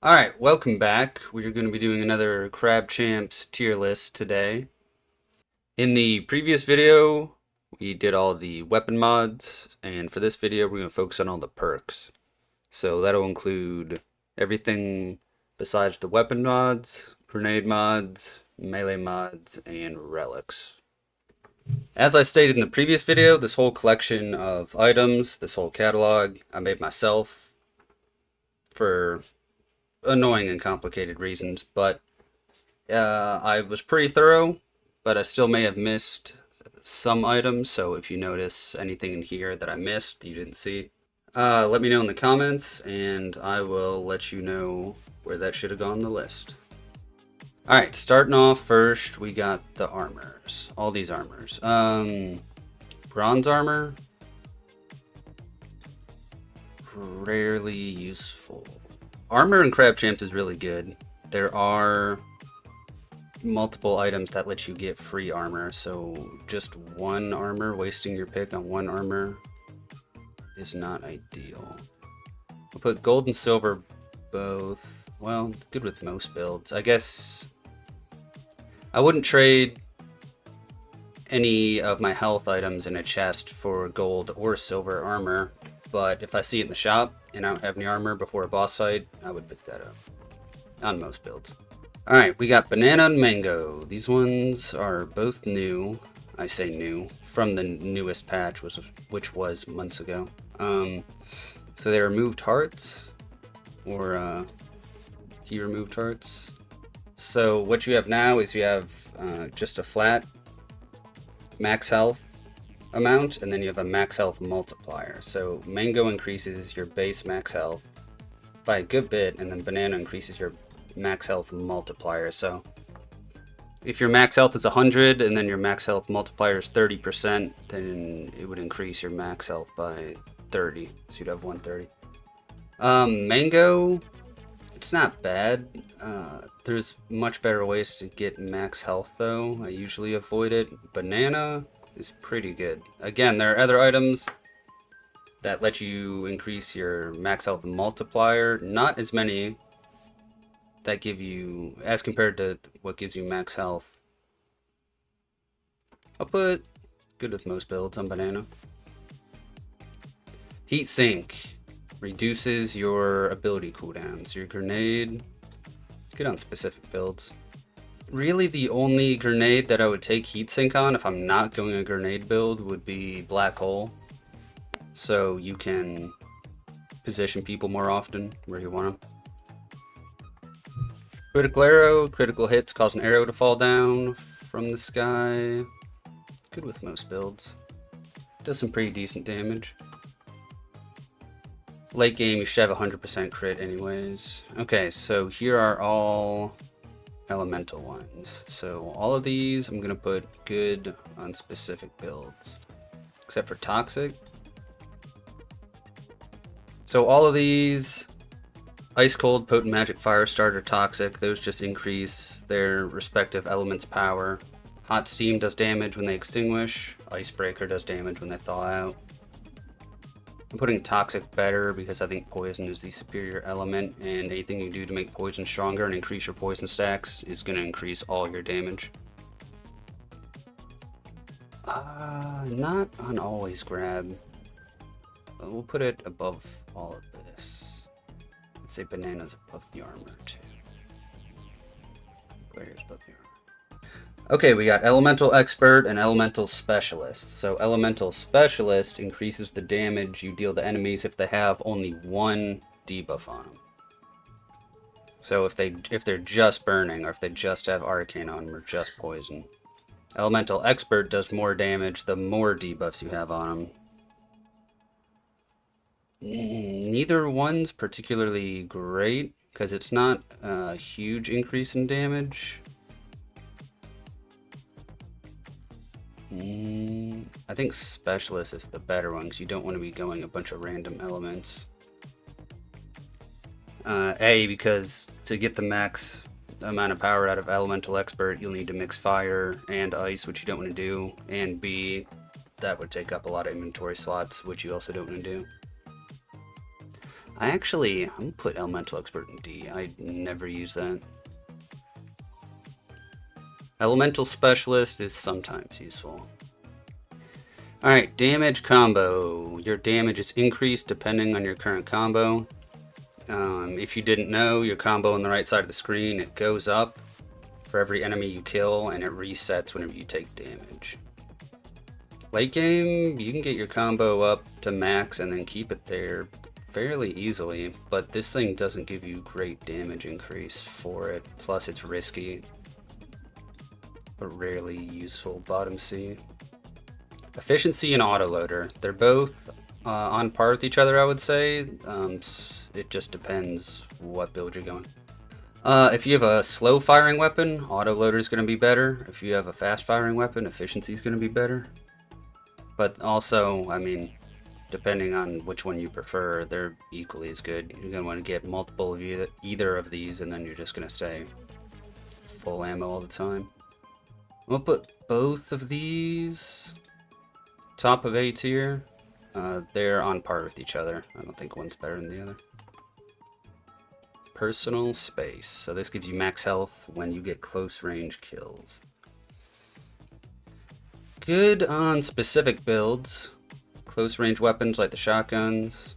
Alright, welcome back. We're going to be doing another Crab Champs tier list today. In the previous video, we did all the weapon mods, and for this video, we're going to focus on all the perks. So that'll include everything besides the weapon mods, grenade mods, melee mods, and relics. As I stated in the previous video, this whole collection of items, this whole catalog, I made myself for annoying and complicated reasons, but I was pretty thorough, but I still may have missed some items, so if you notice anything in here that I missed, you didn't see, let me know in the comments, and I will let you know where that should have gone on the list. Alright, starting off first, we got the armors. All these armors. Bronze armor. Rarely useful. Armor in Crab Champs is really good. There are multiple items that let you get free armor, so just one armor, wasting your pick on one armor is not ideal. We'll put gold and silver both. Well, good with most builds. I guess I wouldn't trade any of my health items in a chest for gold or silver armor, but if I see it in the shop and I don't have any armor before a boss fight, I would pick that up on most builds. Alright, we got banana and mango. These ones are both new. I say new, from the newest patch, which was months ago. So they removed hearts, or key removed hearts. So what you have now is you have just a flat max health amount, and then you have a max health multiplier. So mango increases your base max health by a good bit, and then banana increases your max health multiplier. So if your max health is 100 and then your max health multiplier is 30%, then it would increase your max health by 30, so you'd have 130. Mango, it's not bad. There's much better ways to get max health though. I usually avoid it. Banana is pretty good. Again, there are other items that let you increase your max health multiplier. Not as many that give you, as compared to what gives you max health. I'll put good with most builds on banana. Heat sink reduces your ability cooldowns. Your grenade, good on specific builds. Really, the only grenade that I would take heatsink on if I'm not going a grenade build would be black hole. So you can position people more often where you want them. Critical arrow, critical hits cause an arrow to fall down from the sky. Good with most builds. Does some pretty decent damage. Late game, you should have 100% crit anyways. Okay, so here are all elemental ones. So all of these I'm gonna put good on specific builds, except for toxic. So all of these, ice cold, potent magic, fire starter, toxic, those just increase their respective elements power. Hot steam does damage when they extinguish. Icebreaker does damage when they thaw out. I'm putting toxic better because I think poison is the superior element, and anything you do to make poison stronger and increase your poison stacks is going to increase all your damage. Not on always grab. But we'll put it above all of this. Let's say bananas above the armor too. Players above the armor. Okay, we got Elemental Expert and Elemental Specialist. So Elemental Specialist increases the damage you deal to enemies if they have only one debuff on them. So if they're just burning, or if they just have arcane on them, or just poison. Elemental Expert does more damage the more debuffs you have on them. Neither one's particularly great, because it's not a huge increase in damage. I think Specialist is the better one because you don't want to be going a bunch of random elements. Because to get the max amount of power out of Elemental Expert, you'll need to mix fire and ice, which you don't want to do. And B, that would take up a lot of inventory slots, which you also don't want to do. I'm gonna put Elemental Expert in D. I never use that. Elemental Specialist is sometimes useful. Alright, damage combo. Your damage is increased depending on your current combo. If you didn't know, your combo on the right side of the screen, it goes up for every enemy you kill, and it resets whenever you take damage. Late game, you can get your combo up to max and then keep it there fairly easily, but this thing doesn't give you great damage increase for it, plus it's risky, but rarely useful. Bottom C. Efficiency and autoloader, they're both on par with each other, I would say. It just depends what build you're going. If you have a slow firing weapon, autoloader is going to be better. If you have a fast firing weapon, efficiency is going to be better. But also, I mean, depending on which one you prefer, they're equally as good. You're going to want to get multiple of either of these, and then you're just going to stay full ammo all the time. We'll put both of these top of A tier. They're on par with each other. I don't think one's better than the other. Personal space. So this gives you max health when you get close range kills. Good on specific builds. Close range weapons like the shotguns.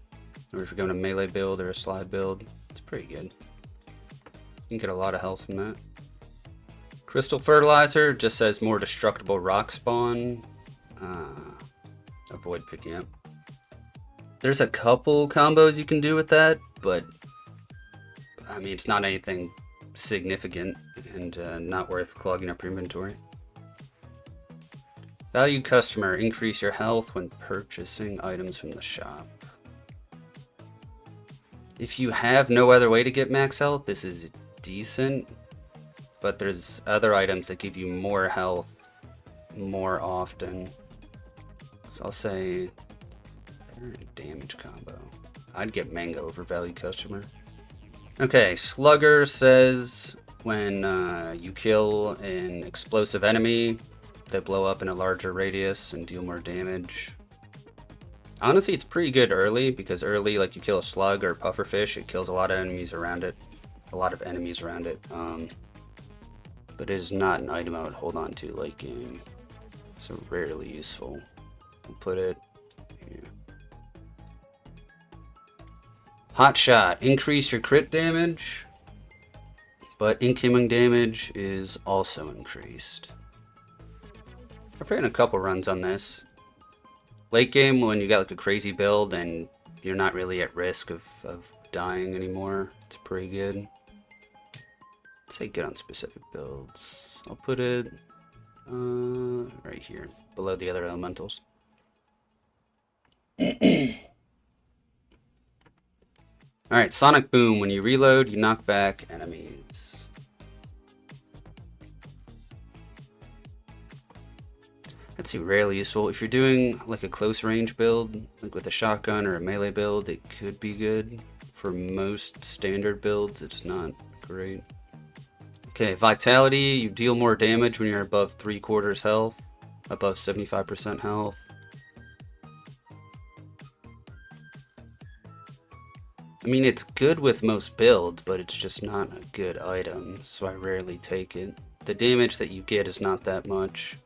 Or if you're going a melee build or a slide build, it's pretty good. You can get a lot of health from that. Crystal Fertilizer just says more destructible rock spawn. Avoid picking up. There's a couple combos you can do with that, but I mean, it's not anything significant and not worth clogging up your inventory. Value customer, increase your health when purchasing items from the shop. If you have no other way to get max health, this is decent, but there's other items that give you more health more often. So I'll say damage combo. I'd get Mango over value customer. Okay, Slugger says when you kill an explosive enemy, they blow up in a larger radius and deal more damage. Honestly, it's pretty good early, because early, like you kill a slug or pufferfish, it kills a lot of enemies around it. But it is not an item I would hold on to late game. So rarely useful. I'll put it here. Hot Shot, increase your crit damage, but incoming damage is also increased. I've ran a couple runs on this. Late game, when you got like a crazy build and you're not really at risk of dying anymore, it's pretty good. I'd say good on specific builds. I'll put it right here, below the other elementals. Alright, Sonic Boom. When you reload, you knock back enemies. That's rarely useful. If you're doing like a close range build, like with a shotgun or a melee build, it could be good. For most standard builds, it's not great. Okay, Vitality. You deal more damage when you're above 3/4 health, above 75% health. I mean, it's good with most builds, but it's just not a good item, so I rarely take it. The damage that you get is not that much.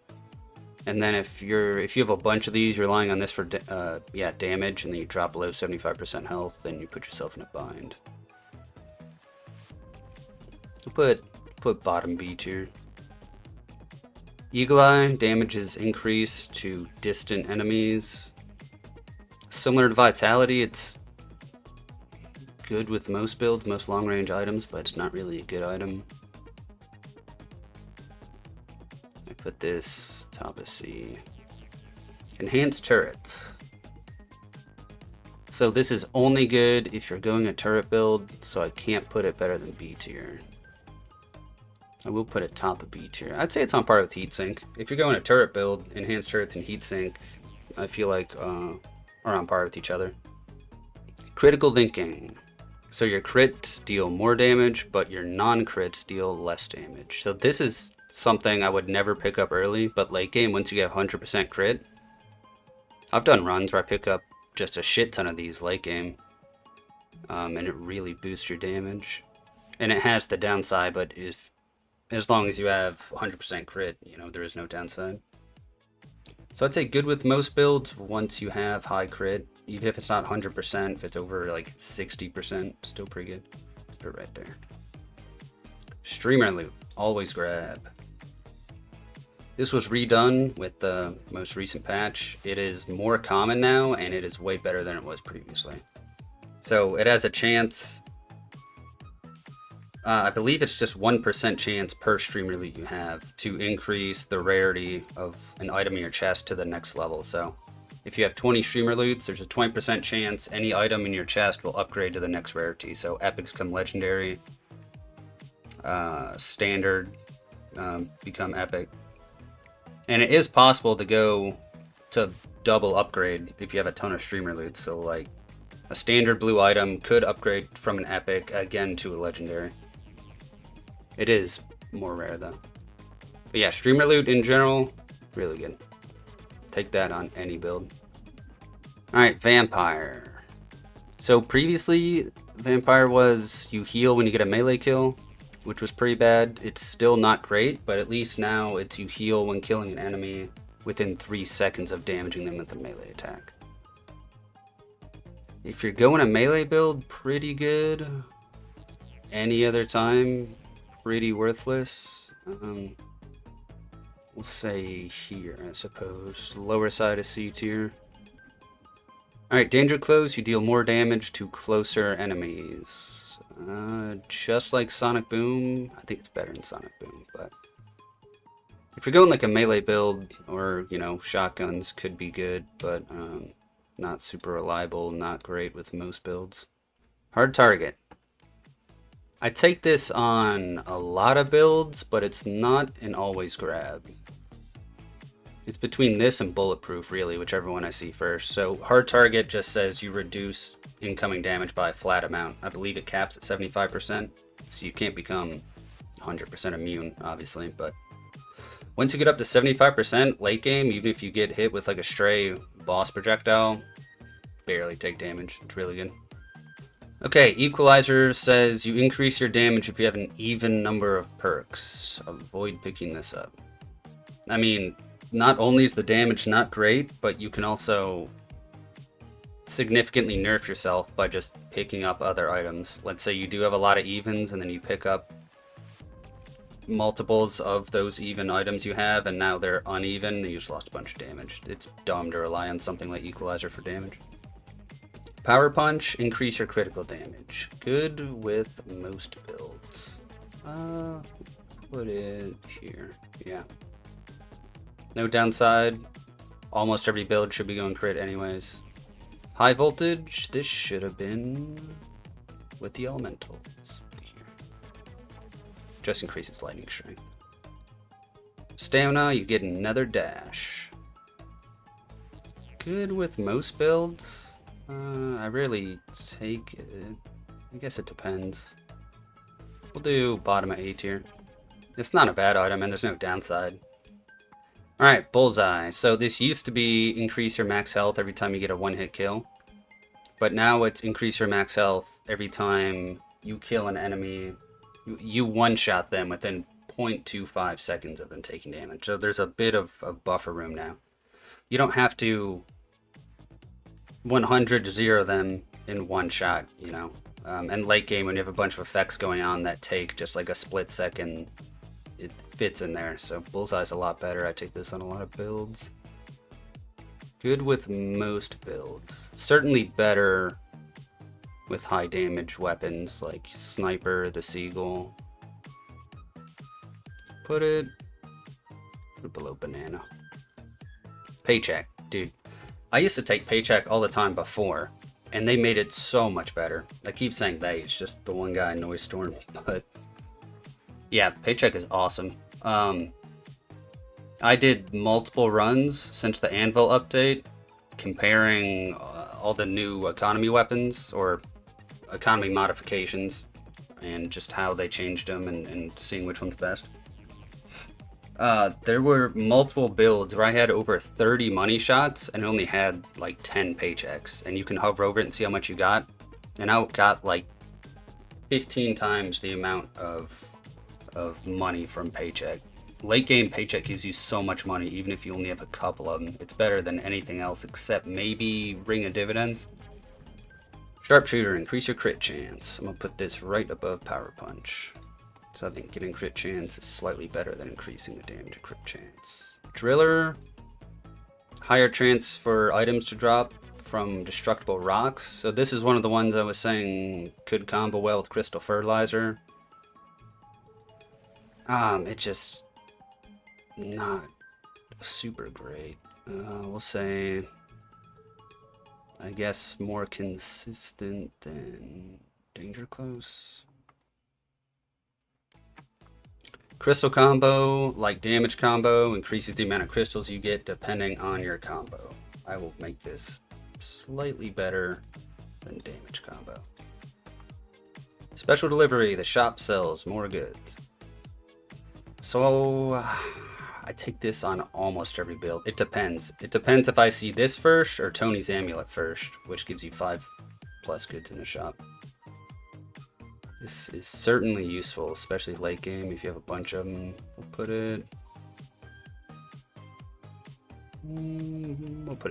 And then if you have a bunch of these, you're relying on this for damage, and then you drop below 75% health, then you put yourself in a bind. I'll put bottom B tier. Eagle Eye, damage is increased to distant enemies. Similar to Vitality, it's good with most builds, most long range items, but it's not really a good item. I put this top of C. Enhanced turrets. So this is only good if you're going a turret build, so I can't put it better than B tier. I will put it top of B tier. I'd say it's on par with Heatsink. If you're going a turret build, enhanced turrets and Heatsink, I feel like are on par with each other. Critical thinking. So your crits deal more damage, but your non-crits deal less damage. So this is something I would never pick up early, but late game, once you get 100% crit, I've done runs where I pick up just a shit ton of these late game. and it really boosts your damage. And it has the downside, but as long as you have 100% crit, you know, there is no downside. So I'd say good with most builds once you have high crit. Even if it's not 100%, if it's over like 60%, still pretty good. Put it right there. Streamer loot, always grab. This was redone with the most recent patch. It is more common now, and it is way better than it was previously. So it has a chance, I believe it's just 1% chance per streamer loot you have to increase the rarity of an item in your chest to the next level. So if you have 20 streamer loots, there's a 20% chance any item in your chest will upgrade to the next rarity. So epics become legendary, standard become epic. And it is possible to go to double upgrade if you have a ton of streamer loot. So like a standard blue item could upgrade from an epic again to a legendary. It is more rare though. But yeah, streamer loot in general, really good. Take that on any build. Alright, Vampire. So previously, Vampire was you heal when you get a melee kill, which was pretty bad. It's still not great, but at least now it's you heal when killing an enemy within 3 seconds of damaging them with a melee attack. If you're going a melee build, pretty good. Any other time, pretty worthless. We'll say here, I suppose. Lower side of C tier. Alright, Danger Close, you deal more damage to closer enemies. Just like Sonic Boom. I think it's better than Sonic Boom, but if you're going like a melee build, or, you know, shotguns could be good, but not super reliable, not great with most builds. Hard Target. I take this on a lot of builds, but it's not an always grab. It's between this and Bulletproof, really, whichever one I see first. So Hard Target just says you reduce incoming damage by a flat amount. I believe it caps at 75%, so you can't become 100% immune, obviously, but once you get up to 75% late game, even if you get hit with like a stray boss projectile, barely take damage. It's really good. Okay, Equalizer says you increase your damage if you have an even number of perks. Avoid picking this up. I mean, not only is the damage not great, but you can also significantly nerf yourself by just picking up other items. Let's say you do have a lot of evens and then you pick up multiples of those even items you have, and now they're uneven, and you just lost a bunch of damage. It's dumb to rely on something like Equalizer for damage. Power Punch, increase your critical damage. Good with most builds. Put it here. Yeah. No downside. Almost every build should be going crit anyways. High Voltage, this should have been with the elementals here. Just increases lightning strength. Stamina, you get another dash. Good with most builds. I rarely take it. I guess it depends. We'll do bottom of A tier. It's not a bad item and there's no downside. Alright, Bullseye. So this used to be increase your max health every time you get a one-hit kill. But now it's increase your max health every time you kill an enemy. You one-shot them within 0.25 seconds of them taking damage. So there's a bit of buffer room now. You don't have to 100 0 them in one shot, you know. And late game, when you have a bunch of effects going on that take just like a split second, it fits in there. So Bullseye's a lot better. I take this on a lot of builds. Good with most builds. Certainly better with high damage weapons like Sniper, the Seagull. Put it below Banana. Paycheck, dude. I used to take Paycheck all the time before, and they made it so much better. I keep saying they, it's just the one guy, Noise Storm, but yeah, Paycheck is awesome. I did multiple runs since the Anvil update, comparing all the new economy weapons, or economy modifications, and just how they changed them, and seeing which one's best. There were multiple builds where I had over 30 money shots and only had like 10 paychecks, and you can hover over it and see how much you got. and I got like 15 times the amount of money from Paycheck. Late game Paycheck gives you so much money, even if you only have a couple of them. It's better than anything else except maybe Ring of Dividends. Sharpshooter, increase your crit chance. I'm gonna put this right above Power Punch. So I think getting crit chance is slightly better than increasing the damage of crit chance. Driller, higher chance for items to drop from destructible rocks. So this is one of the ones I was saying could combo well with Crystal Fertilizer. It's just not super great. We'll say, I guess, more consistent than Danger Close. Crystal combo, like damage combo, increases the amount of crystals you get depending on your combo. I will make this slightly better than damage combo. Special delivery, the shop sells more goods. So I take this on almost every build. It depends. It depends if I see this first or Tony's Amulet first, which gives you 5+ goods in the shop. This is certainly useful, especially late game if you have a bunch of them. We'll put it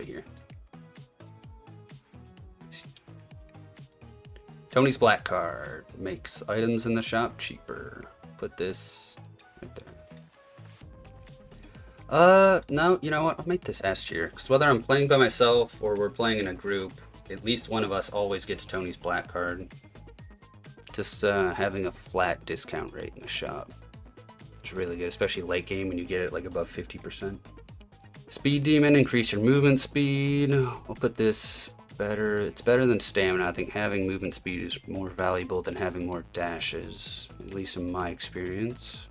here. Tony's Black Card makes items in the shop cheaper. Put this right there. No, you know what? I'll make this S tier, because whether I'm playing by myself or we're playing in a group, at least one of us always gets Tony's Black Card. Just having a flat discount rate in the shop is really good, especially late game when you get it like above 50%. Speed Demon, increase your movement speed. I'll put this better. It's better than stamina. I think having movement speed is more valuable than having more dashes, at least in my experience.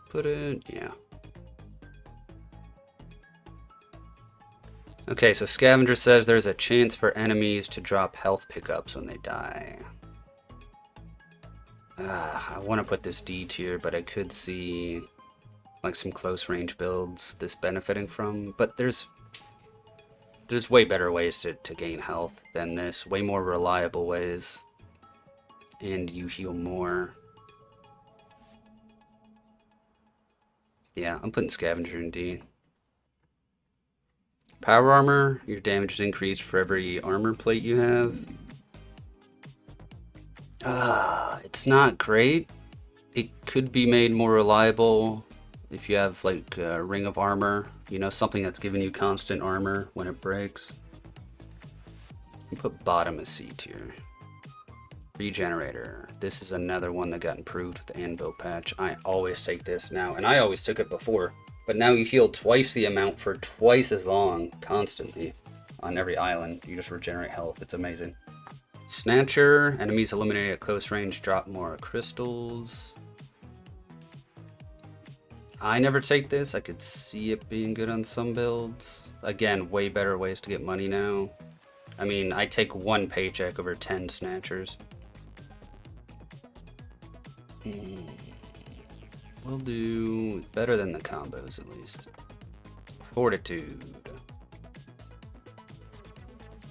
Put it, yeah. Okay, so Scavenger says there's a chance for enemies to drop health pickups when they die. I want to put this D tier, but I could see like some close range builds this benefiting from. But there's way better ways to gain health than this. Way more reliable ways. And you heal more. Yeah, I'm putting Scavenger in D. Power Armor, your damage is increased for every armor plate you have. It's not great. It could be made more reliable if you have like a Ring of Armor, you know, something that's giving you constant armor when it breaks. You put bottom as C tier. Regenerator. This is another one that got improved with the Anvil patch. I always take this now, and I always took it before. But now you heal twice the amount for twice as long, constantly, on every island. You just regenerate health. It's amazing. Snatcher. Enemies eliminated at close range drop more crystals. I never take this. I could see it being good on some builds. Again, way better ways to get money now. I mean, I take 1 paycheck over 10 snatchers. We'll do better than the combos, at least. Fortitude.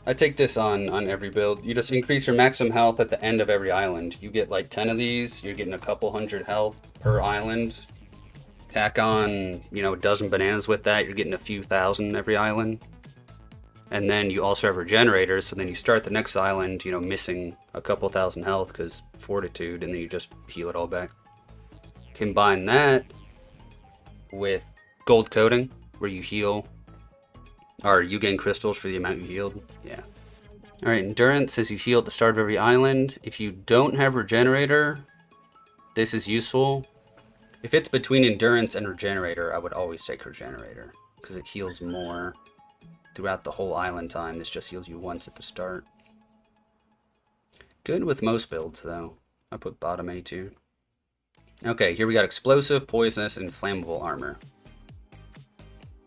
I take this on every build. You just increase your maximum health at the end of every island. You get like 10 of these, you're getting a couple hundred health per island. Tack on, you know, a dozen bananas with that, you're getting a few thousand every island. And then you also have regenerators, so then you start the next island, you know, missing a couple thousand health because Fortitude, and then you just heal it all back. Combine that with gold coating, where you heal, or you gain crystals for the amount you healed. Yeah. Alright, Endurance says you heal at the start of every island. If you don't have Regenerator, this is useful. If it's between Endurance and Regenerator, I would always take Regenerator, because it heals more throughout the whole island time. This just heals you once at the start. Good with most builds, though. I put bottom A tier. Okay, here we got explosive, poisonous, and flammable armor.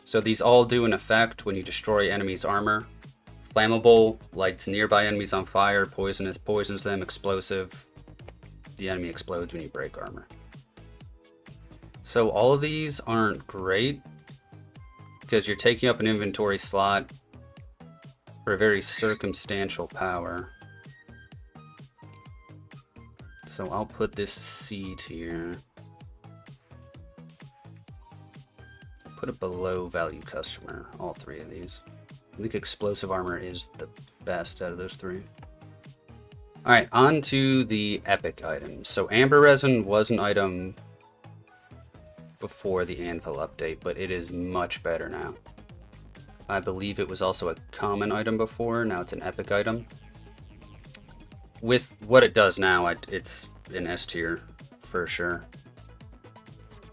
So these all do an effect when you destroy enemies' armor. Flammable lights nearby enemies on fire. Poisonous poisons them. Explosive, the enemy explodes when you break armor. So all of these aren't great because you're taking up an inventory slot for a very circumstantial power. So I'll put this C tier. Put it below value customer, all three of these. I think explosive armor is the best out of those three. Alright, on to the epic items. So amber resin was an item before the anvil update, but it is much better now. I believe it was also a common item before, now it's an epic item. With what it does now, it's an S tier for sure.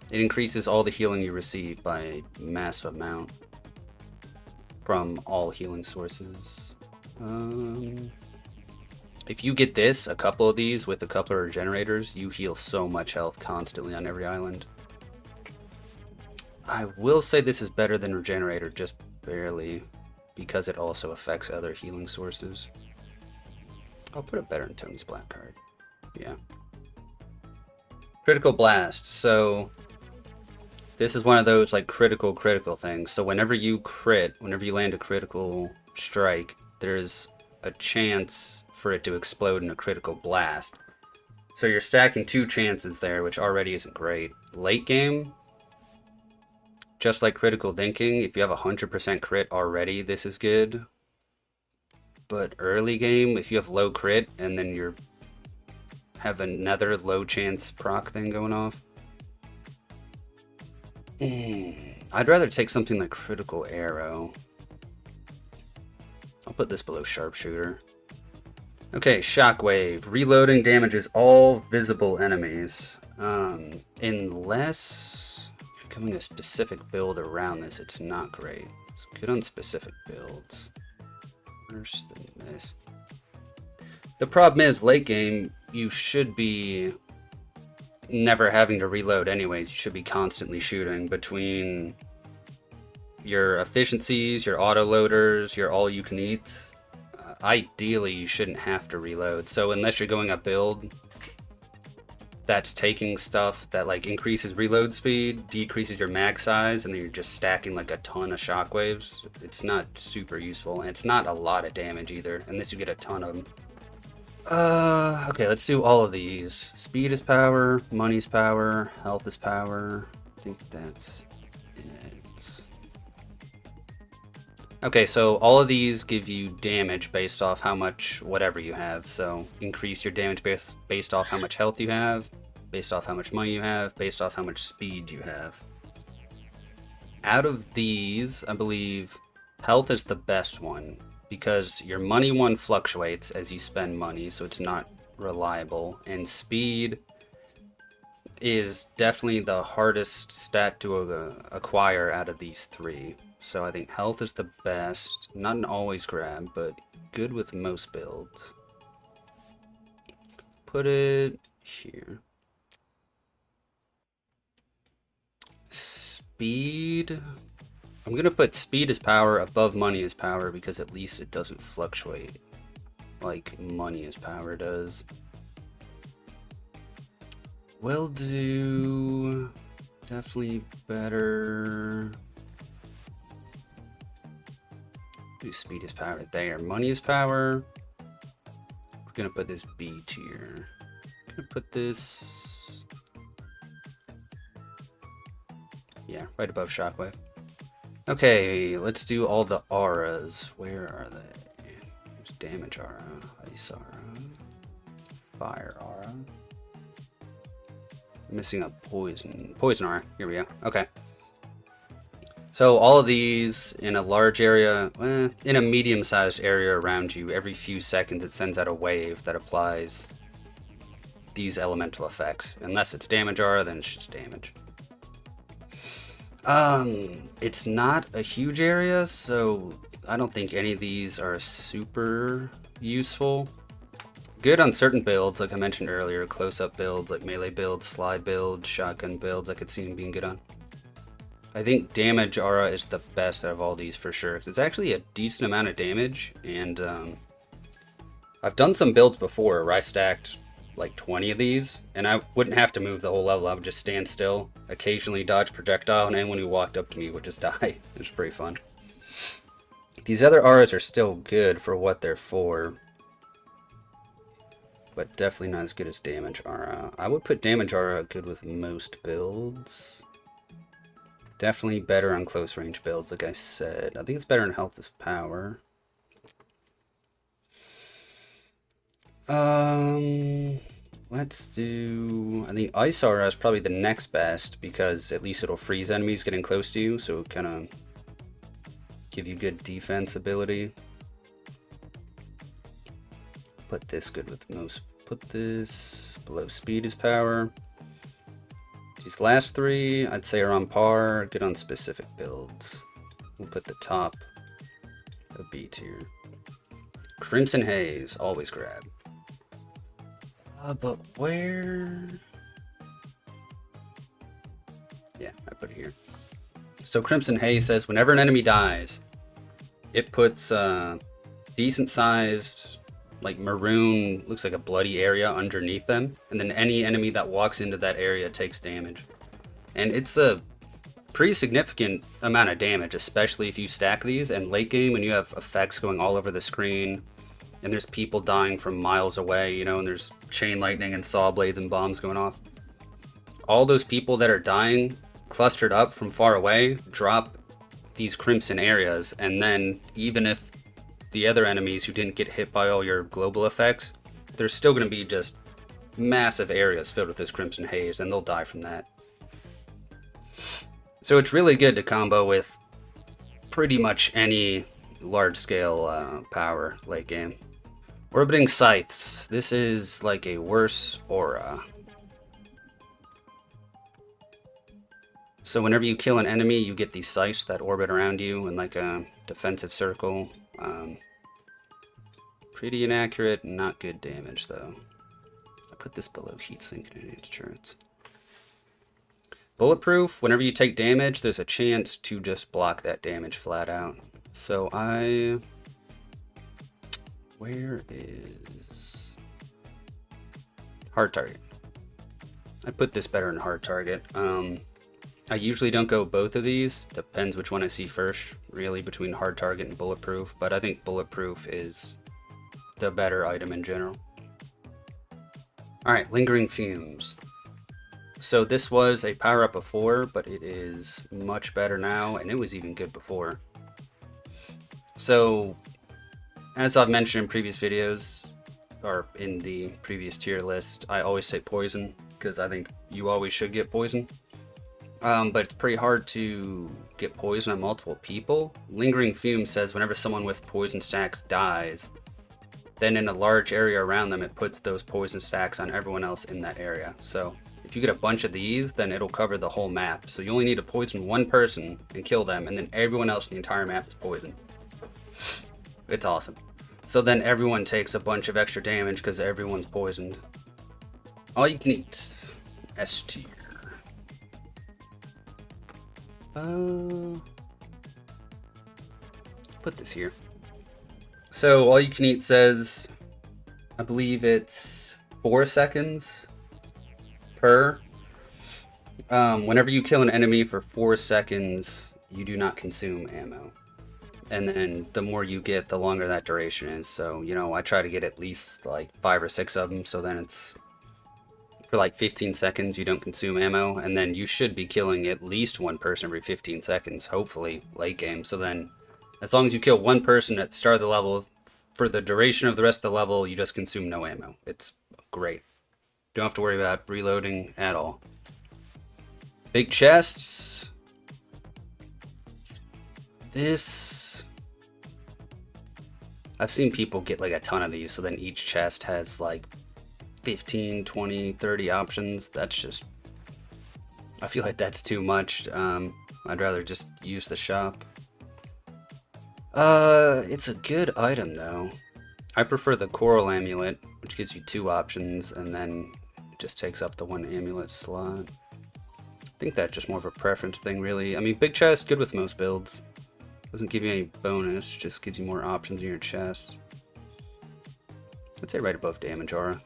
It increases all the healing you receive by a massive amount from all healing sources. If you get this, a couple of these with a couple of regenerators, you heal so much health constantly on every island. I will say this is better than regenerator, just barely, because it also affects other healing sources. I'll put it better in Tony's black card. Yeah. Critical blast. So this is one of those like critical things. So whenever you land a critical strike, there's a chance for it to explode in a critical blast. So you're stacking 2 chances there, which already isn't great. Late game, just like critical thinking, if you have 100% crit already, this is good. But early game, if you have low crit and then you have another low chance proc thing going off, I'd rather take something like critical arrow. I'll put this below sharpshooter. Okay, shockwave. Reloading damages all visible enemies. Unless you're coming a specific build around this, it's not great. So good on specific builds. Worse than this. The problem is, late game, you should be never having to reload anyways. You should be constantly shooting between your efficiencies, your auto loaders, your all you can eat. Ideally, you shouldn't have to reload. So unless you're going a build that's taking stuff that like increases reload speed, decreases your mag size, and then you're just stacking like a ton of shockwaves, it's not super useful. And it's not a lot of damage either, unless you get a ton of them. Okay, let's do all of these. Speed is power, money's power, health is power. I think that's it. Okay, so all of these give you damage based off how much whatever you have. So increase your damage based off how much health you have, based off how much money you have, based off how much speed you have. Out of these, I believe health is the best one, because your money one fluctuates as you spend money, so it's not reliable. And speed is definitely the hardest stat to acquire out of these three. So I think health is the best. Not an always grab, but good with most builds. Put it here. Speed. I'm gonna put speed as power above money as power, because at least it doesn't fluctuate like money as power does. We'll do definitely better. Do speed is power there. Money is power. We're gonna put this B tier. Gonna put this, yeah, right above shockwave. Okay, let's do all the auras. Where are they? There's damage aura, ice aura, fire aura. Missing a poison aura. Here we go. Okay. So all of these in a large area, in a medium-sized area around you, every few seconds it sends out a wave that applies these elemental effects. Unless it's damage aura, then it's just damage. It's not a huge area, so I don't think any of these are super useful. Good on certain builds, like I mentioned earlier, close-up builds, like melee builds, slide builds, shotgun builds, I could see them being good on. I think damage aura is the best out of all these for sure, because it's actually a decent amount of damage, and I've done some builds before where I stacked like 20 of these, and I wouldn't have to move the whole level. I would just stand still, occasionally dodge projectile, and anyone who walked up to me would just die. It was pretty fun. These other auras are still good for what they're for, but definitely not as good as damage aura. I would put damage aura good with most builds. Definitely better on close range builds, like I said. I think it's better in health as power. Let's do... I think Ice Aura is probably the next best, because at least it'll freeze enemies getting close to you, so kind of give you good defense ability. Put this good with most. Put this below speed as power. These last three, I'd say, are on par, good on specific builds. We'll put the top of B tier. Crimson Haze, always grab. But where? Yeah, I put it here. So Crimson Haze says whenever an enemy dies, it puts decent sized, like maroon, looks like a bloody area underneath them, and then any enemy that walks into that area takes damage. And it's a pretty significant amount of damage, especially if you stack these, and late game when you have effects going all over the screen, and there's people dying from miles away, you know, and there's chain lightning and saw blades and bombs going off. All those people that are dying clustered up from far away drop these crimson areas, and then even if the other enemies who didn't get hit by all your global effects, there's still going to be just massive areas filled with this Crimson Haze, and they'll die from that. So it's really good to combo with pretty much any large-scale power late game. Orbiting Scythes. This is like a worse aura. So whenever you kill an enemy, you get these scythes that orbit around you in like a defensive circle. Pretty inaccurate, not good damage though. I put this below heatsink and enhanced turrets. Bulletproof, whenever you take damage, there's a chance to just block that damage flat out. So where is hard target? I put this better in hard target. I usually don't go both of these. Depends which one I see first, really, between hard target and bulletproof. But I think bulletproof is the better item in general. Alright, lingering fumes. So this was a power up before, but it is much better now, and it was even good before. So, as I've mentioned in previous videos, or in the previous tier list, I always say poison, because I think you always should get poison. But it's pretty hard to get poison on multiple people. Lingering Fume says whenever someone with poison stacks dies, then in a large area around them, it puts those poison stacks on everyone else in that area. So if you get a bunch of these, then it'll cover the whole map. So you only need to poison one person and kill them, and then everyone else in the entire map is poisoned. It's awesome. So then everyone takes a bunch of extra damage because everyone's poisoned. All you can eat. S tier. Put this here. So all you can eat says, I believe it's 4 seconds per. Whenever you kill an enemy for 4 seconds, you do not consume ammo. And then the more you get, the longer that duration is. So, you know, I try to get at least like 5 or 6 of them. So then it's for like 15 seconds, you don't consume ammo. And then you should be killing at least one person every 15 seconds, hopefully late game. So then as long as you kill one person at the start of the level, for the duration of the rest of the level, you just consume no ammo. It's great. Don't have to worry about reloading at all. Big chests. This... I've seen people get like a ton of these, so then each chest has like 15, 20, 30 options. That's just... I feel like that's too much. I'd rather just use the shop. It's a good item though. I prefer the Coral Amulet, which gives you 2 options, and then it just takes up the 1 amulet slot. I think that's just more of a preference thing, really. I mean, big chest, good with most builds. Doesn't give you any bonus, just gives you more options in your chest. I'd say right above damage aura.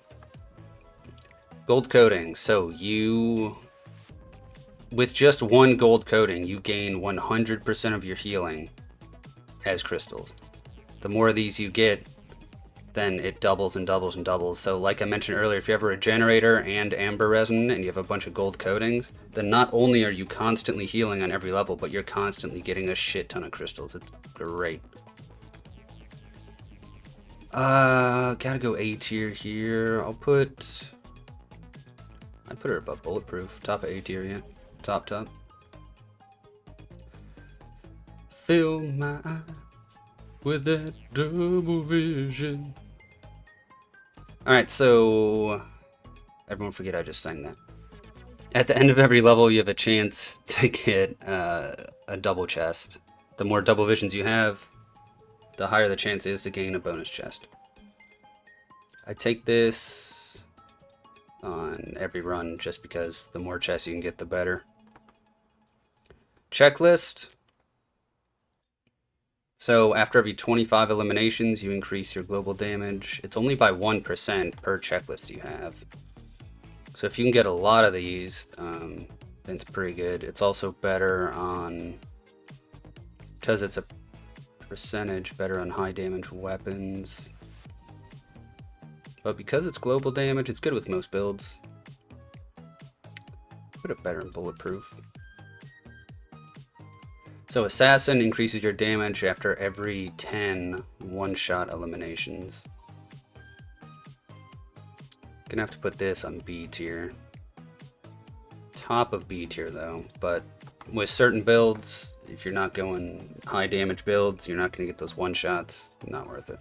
Gold coating. So you, with just 1 gold coating, you gain 100% of your healing. as crystals. The more of these you get, then it doubles and doubles and doubles. So like I mentioned earlier, if you have a regenerator and amber resin and you have a bunch of gold coatings, then not only are you constantly healing on every level, but you're constantly getting a shit ton of crystals. It's great. Gotta go A tier here. I'd put her above bulletproof. Top of A tier, yeah. Top. Fill my eyes with that double vision. Alright, so everyone forget I just sang that. At the end of every level, you have a chance to get a double chest. The more double visions you have, the higher the chance is to gain a bonus chest. I take this on every run just because the more chests you can get, the better. Checklist. So after every 25 eliminations, you increase your global damage. It's only by 1% per checklist you have. So if you can get a lot of these, then it's pretty good. It's also better on, because it's a percentage, better on high damage weapons. But because it's global damage, it's good with most builds. Put it better in bulletproof. So Assassin increases your damage after every 10 one-shot eliminations. Gonna have to put this on B tier. Top of B tier though, but with certain builds, if you're not going high damage builds, you're not gonna get those one-shots. Not worth it.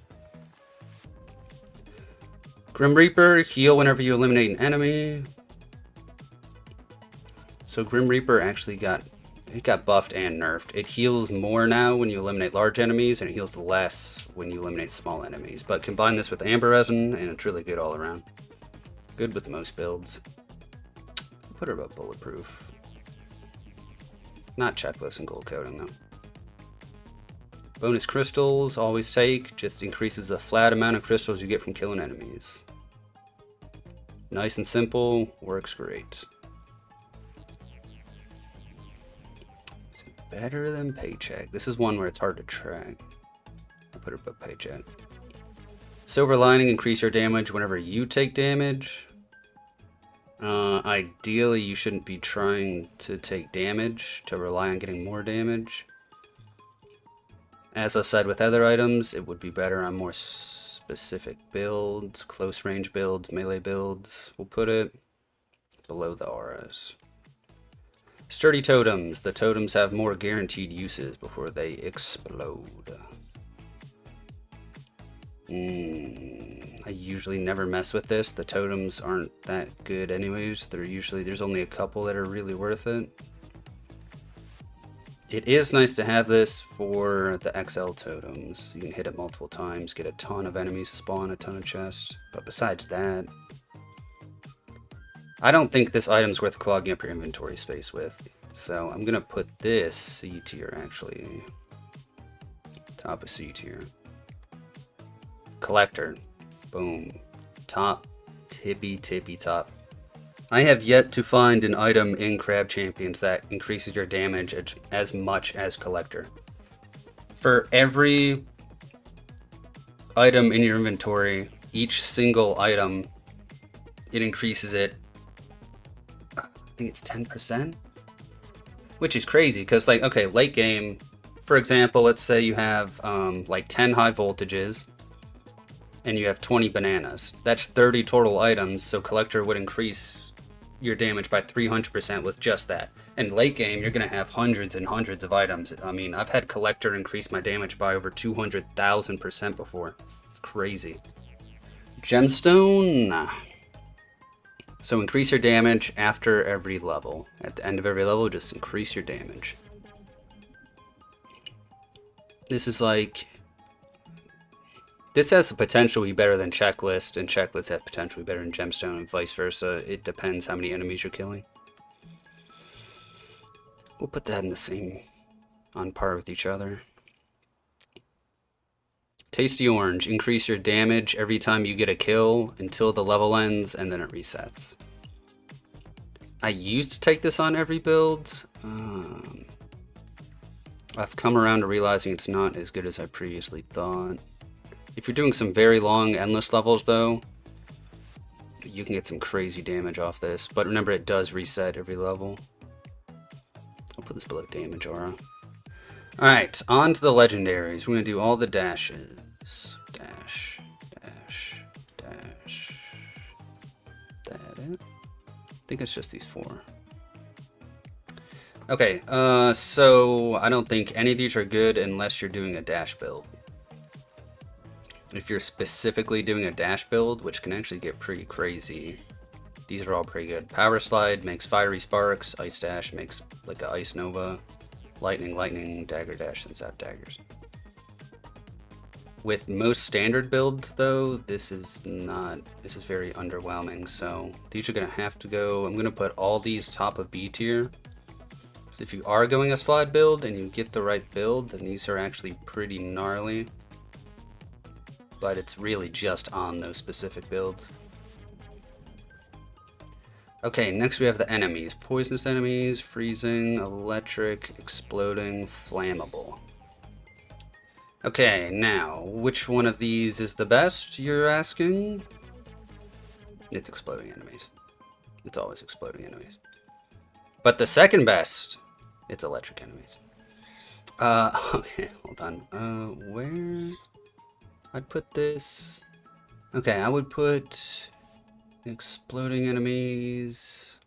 Grim Reaper, heal whenever you eliminate an enemy. So Grim Reaper actually got buffed and nerfed. It heals more now when you eliminate large enemies, and it heals less when you eliminate small enemies. But combine this with amber resin, and it's really good all around. Good with most builds. Put her above bulletproof. Not checklist and gold coating though. Bonus crystals, always take. Just increases the flat amount of crystals you get from killing enemies. Nice and simple, works great. Better than Paycheck. This is one where it's hard to track. I'll put it above Paycheck. Silver Lining, increase your damage whenever you take damage. Ideally, you shouldn't be trying to take damage to rely on getting more damage. As I said with other items, it would be better on more specific builds, close range builds, melee builds. We'll put it below the auras. Sturdy totems. The totems have more guaranteed uses before they explode. I usually never mess with this. The totems aren't that good anyways. There's only a couple that are really worth it. It is nice to have this for the XL totems. You can hit it multiple times, get a ton of enemies spawn, a ton of chests. But besides that, I don't think this item's worth clogging up your inventory space with. So I'm gonna put this C tier actually. Top of C tier. Collector. Boom. Top. Tippy top. I have yet to find an item in Crab Champions that increases your damage as much as Collector. For every item in your inventory, each single item, it increases it, I think it's 10%? Which is crazy, because like, okay, late game, for example, let's say you have like 10 high voltages, and you have 20 bananas. That's 30 total items, so Collector would increase your damage by 300% with just that. And late game, you're gonna have hundreds and hundreds of items. I mean, I've had Collector increase my damage by over 200,000% before. It's crazy. Gemstone. So increase your damage after every level. At the end of every level, just increase your damage. This is like, this has the potential to be better than Checklist, and Checklist have potential to be better than Gemstone, and vice versa. It depends how many enemies you're killing. We'll put that in the same, on par with each other. Tasty Orange. Increase your damage every time you get a kill until the level ends, and then it resets. I used to take this on every build. I've come around to realizing it's not as good as I previously thought. If you're doing some very long, endless levels, though, you can get some crazy damage off this. But remember, it does reset every level. I'll put this below damage aura. Alright, on to the legendaries. We're going to do all the dashes. Dash, dash, dash. That it? I think it's just these 4. Okay, so I don't think any of these are good unless you're doing a dash build. If you're specifically doing a dash build, which can actually get pretty crazy, these are all pretty good. Power Slide makes Fiery Sparks, Ice Dash makes like a Ice Nova, Lightning, Dagger Dash, and Zap Daggers. With most standard builds, though, this is very underwhelming, so these are going to have to go. I'm going to put all these top of B tier. So if you are going a slide build and you get the right build, then these are actually pretty gnarly. But it's really just on those specific builds. Okay, next we have the enemies. Poisonous enemies, freezing, electric, exploding, flammable. Okay, now, which one of these is the best, you're asking? It's exploding enemies. It's always exploding enemies. But the second best, it's electric enemies. Okay, hold on. Where? I'd put this. Okay, I would put exploding enemies.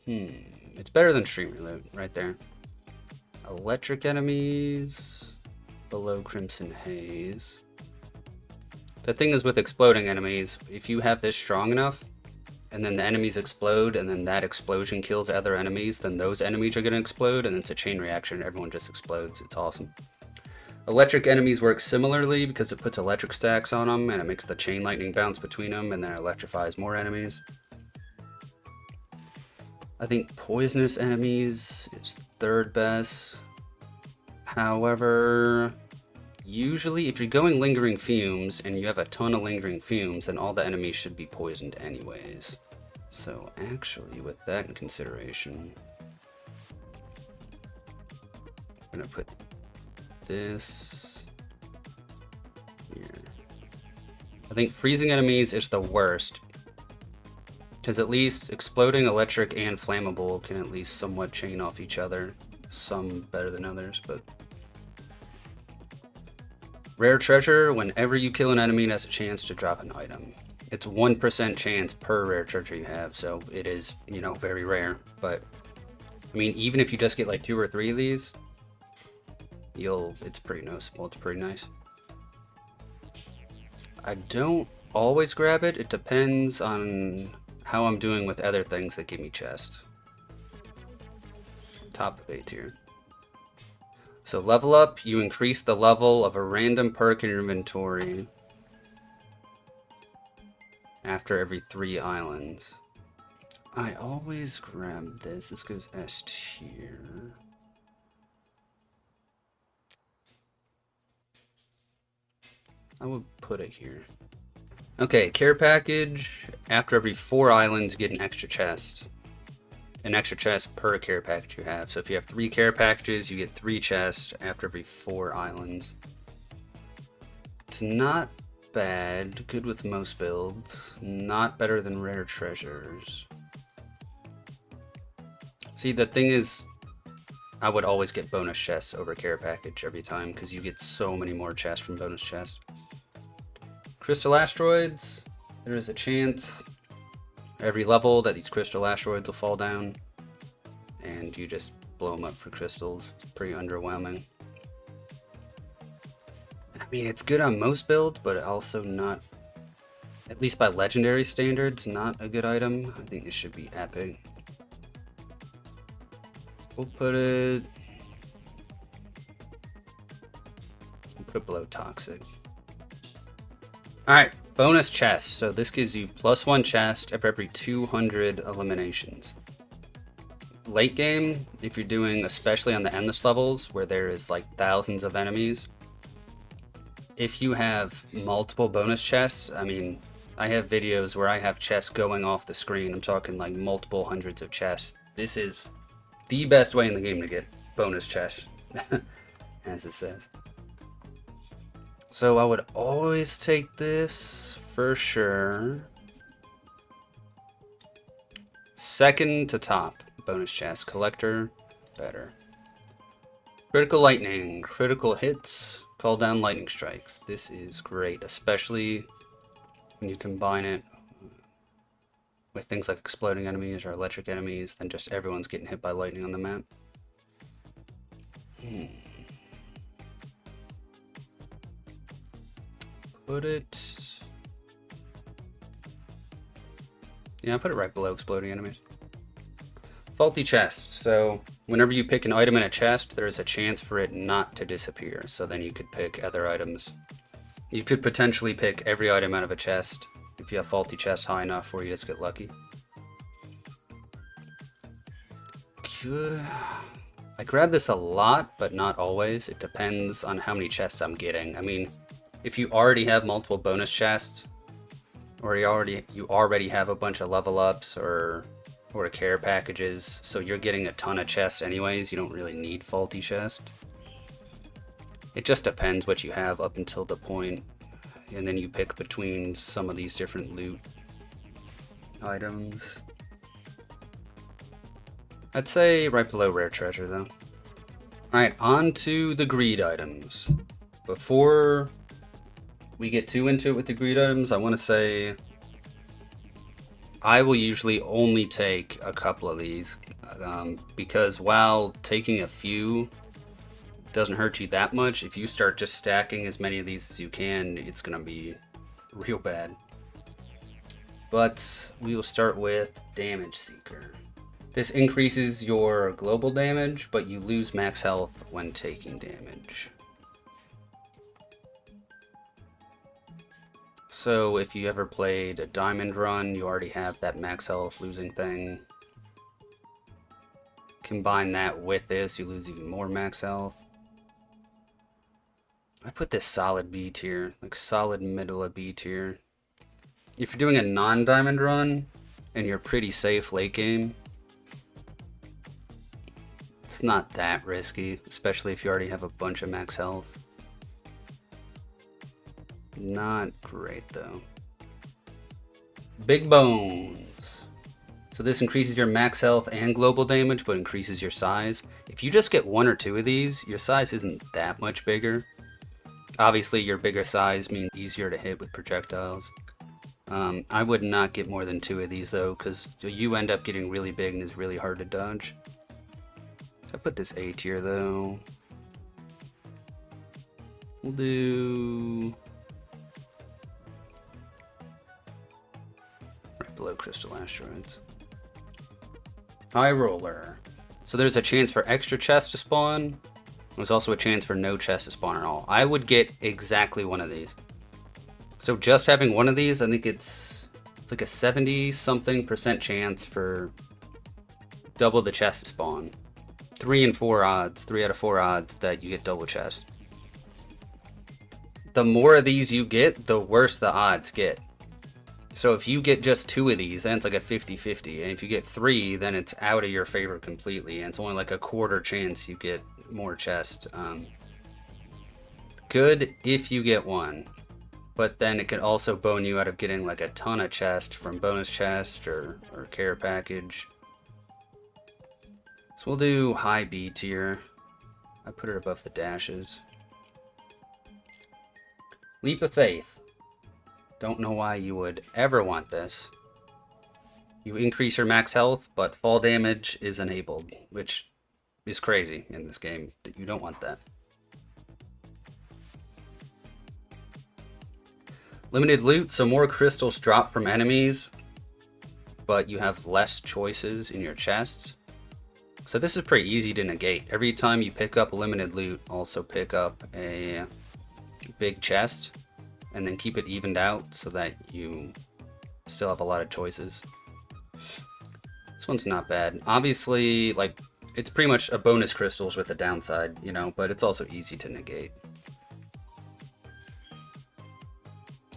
It's better than Stream Reload right there. Electric enemies below Crimson Haze. The thing is with exploding enemies, if you have this strong enough, and then the enemies explode, and then that explosion kills other enemies, then those enemies are going to explode, and it's a chain reaction, everyone just explodes. It's awesome. Electric enemies work similarly because it puts electric stacks on them, and it makes the chain lightning bounce between them, and then it electrifies more enemies. I think poisonous enemies is third best. However, usually if you're going lingering fumes and you have a ton of lingering fumes, then all the enemies should be poisoned anyways. So actually, with that in consideration, I'm gonna put this here. I think freezing enemies is the worst, because at least exploding, electric, and flammable can at least somewhat chain off each other. Some better than others, but rare treasure, whenever you kill an enemy, it has a chance to drop an item. It's 1% chance per rare treasure you have, so it is, you know, very rare. But I mean, even if you just get like 2 or 3 of these, it's pretty noticeable. It's pretty nice. I don't always grab it. It depends on how I'm doing with other things that give me chest. Top of A tier. So level up, you increase the level of a random perk in your inventory after every 3 islands. I always grab this. This goes S tier. I would put it here. Okay, care package. After every 4 islands, you get an extra chest. An extra chest per care package you have. So if you have 3 care packages, you get 3 chests after every 4 islands. It's not bad. Good with most builds. Not better than rare treasures. See, the thing is, I would always get bonus chests over care package every time because you get so many more chests from bonus chests. Crystal asteroids. There is a chance every level that these crystal asteroids will fall down, and you just blow them up for crystals. It's pretty underwhelming. I mean, it's good on most builds, but also not, at least by legendary standards, not a good item. I think this should be epic. We'll put it below toxic. Alright, bonus chest. So this gives you +1 chest of every 200 eliminations. Late game, if you're doing, especially on the endless levels where there is like thousands of enemies, if you have multiple bonus chests, I mean, I have videos where I have chests going off the screen. I'm talking like multiple hundreds of chests. This is the best way in the game to get bonus chests, as it says. So I would always take this for sure. Second to top, bonus chest. Collector, better. Critical lightning, critical hits, call down lightning strikes. This is great, especially when you combine it with things like exploding enemies or electric enemies, then just everyone's getting hit by lightning on the map. Put it... Yeah, put it right below exploding enemies. Faulty chest. So whenever you pick an item in a chest, there's a chance for it not to disappear. So then you could pick other items. You could potentially pick every item out of a chest if you have faulty chests high enough where you just get lucky. I grab this a lot, but not always. It depends on how many chests I'm getting. I mean, if you already have multiple bonus chests, or you already have a bunch of level ups or care packages, so you're getting a ton of chests anyways, you don't really need faulty chest. It just depends what you have up until the point, and then you pick between some of these different loot items. I'd say right below rare treasure though. Alright, on to the greed items. Before we get too into it with the greed items, I want to say I will usually only take a couple of these because while taking a few doesn't hurt you that much, if you start just stacking as many of these as you can, it's going to be real bad. But we will start with Damage Seeker. This increases your global damage, but you lose max health when taking damage. So if you ever played a diamond run, you already have that max health losing thing. Combine that with this, you lose even more max health. I put this solid B tier, like solid middle of B tier. If you're doing a non-diamond run and you're pretty safe late game, it's not that risky, especially if you already have a bunch of max health. Not great though. Big Bones. So this increases your max health and global damage, but increases your size. If you just get one or two of these, your size isn't that much bigger. Obviously, your bigger size means easier to hit with projectiles. I would not get more than two of these though, because you end up getting really big and it's really hard to dodge. I put this A tier though. We'll do right below Crystal Asteroids. High Roller. So there's a chance for extra chests to spawn. There's also a chance for no chest to spawn at all. I would get exactly one of these. So just having one of these, I think it's like a 70-something% chance for double the chest to spawn. 3 out of 4 odds that you get double chest. The more of these you get, the worse the odds get. So if you get just 2 of these, then it's like a 50-50. And if you get 3, then it's out of your favor completely. And it's only like a quarter chance you get more chest. Good if you get 1. But then it can also bone you out of getting like a ton of chest from bonus chest or care package. So we'll do high B tier. I put it above the dashes. Leap of Faith. Don't know why you would ever want this. You increase your max health, but fall damage is enabled, which is crazy in this game. You don't want that. Limited loot, so more crystals drop from enemies, but you have less choices in your chests. So this is pretty easy to negate. Every time you pick up limited loot, also pick up a big chest, and then keep it evened out so that you still have a lot of choices. This one's not bad. Obviously, like, it's pretty much a bonus crystals with a downside, you know, but it's also easy to negate.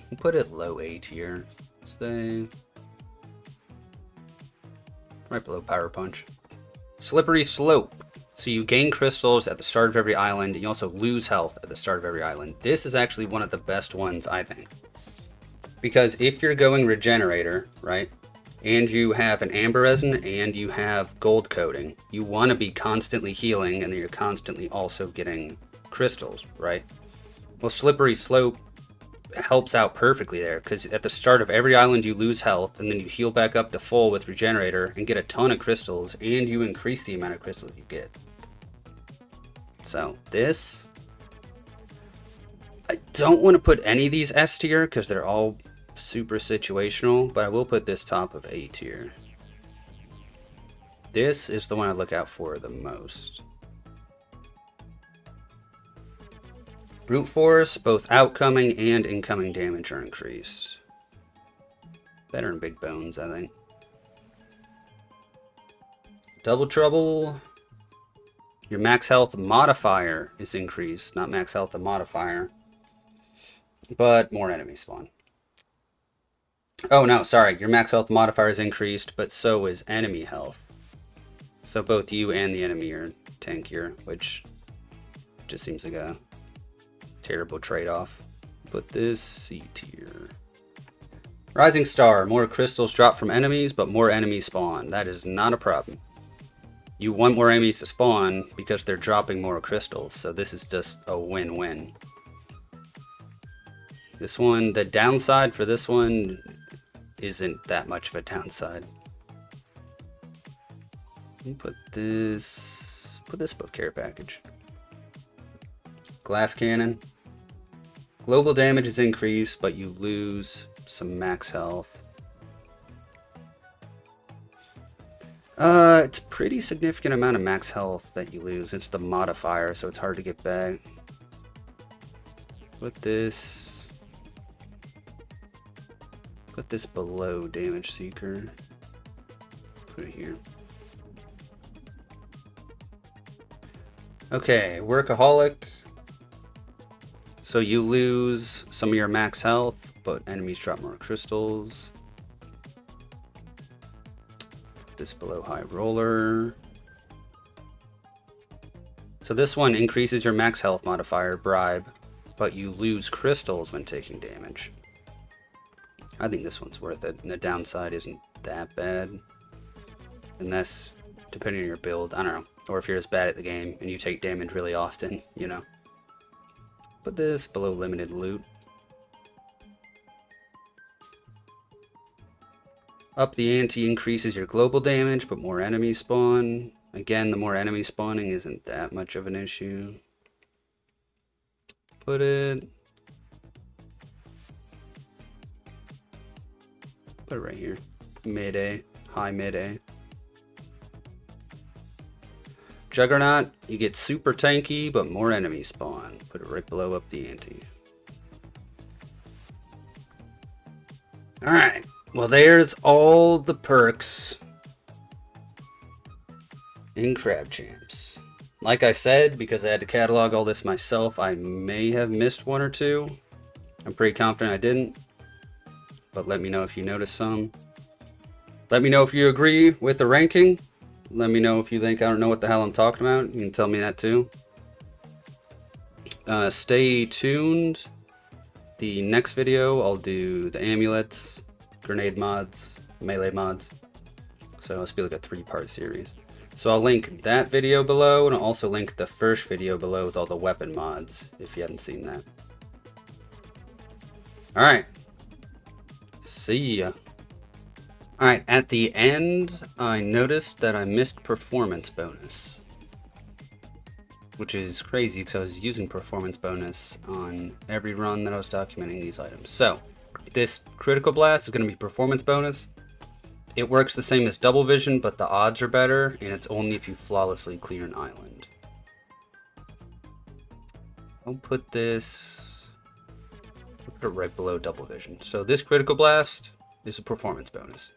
We'll put it low A tier. Stay right below Power Punch. Slippery Slope. So you gain crystals at the start of every island, and you also lose health at the start of every island. This is actually one of the best ones, I think. Because if you're going Regenerator, right, and you have an Amber Resin and you have Gold Coating, you want to be constantly healing, and then you're constantly also getting crystals, right? Well, Slippery Slope helps out perfectly there, because at the start of every island you lose health, and then you heal back up to full with Regenerator and get a ton of crystals, and you increase the amount of crystals you get. So this, I don't want to put any of these S tier because they're all super situational, but I will put this top of A tier. This is the one I look out for the most. Brute Force, both outcoming and incoming damage are increased. Better than Big Bones, I think. Double Trouble. Your max health modifier is increased, not max health the modifier, but more enemies spawn. Oh no, sorry, your max health modifier is increased, but so is enemy health. So both you and the enemy are tankier, which just seems like a terrible trade-off. Put this C tier. Rising Star, more crystals drop from enemies, but more enemies spawn. That is not a problem. You want more enemies to spawn because they're dropping more crystals, so this is just a win-win. This one, the downside for this one isn't that much of a downside. Put this book care package. Glass Cannon. Global damage is increased, but you lose some max health. It's a pretty significant amount of max health that you lose. It's the modifier, so it's hard to get back. Put this below Damage Seeker. Put it here. Okay, Workaholic. So you lose some of your max health, but enemies drop more crystals. This below High Roller. So this one increases your max health modifier, Bribe, but you lose crystals when taking damage. I think this one's worth it, and the downside isn't that bad. Unless, depending on your build, I don't know. Or if you're just bad at the game and you take damage really often, you know. Put this below Limited Loot. Up the ante increases your global damage, but more enemies spawn. Again, the more enemy spawning isn't that much of an issue. Put it right here. Mid-A, high mid-A. Juggernaut, you get super tanky, but more enemies spawn. Put it right below up the ante. Alright. Well, there's all the perks in Crab Champs. Like I said, because I had to catalog all this myself, I may have missed one or two. I'm pretty confident I didn't. But let me know if you noticed some. Let me know if you agree with the ranking. Let me know if you think I don't know what the hell I'm talking about. You can tell me that too. Stay tuned. The next video, I'll do the amulets, grenade mods, melee mods. So it's be like a 3-part series. So I'll link that video below, and I'll also link the first video below with all the weapon mods, if you haven't seen that. Alright. See ya. Alright, at the end, I noticed that I missed performance bonus. Which is crazy, because I was using performance bonus on every run that I was documenting these items. So, this critical blast is going to be performance bonus. It works the same as double vision, but the odds are better, and it's only if you flawlessly clear an island. I'll put this... I'll put it right below double vision. So this critical blast is a performance bonus.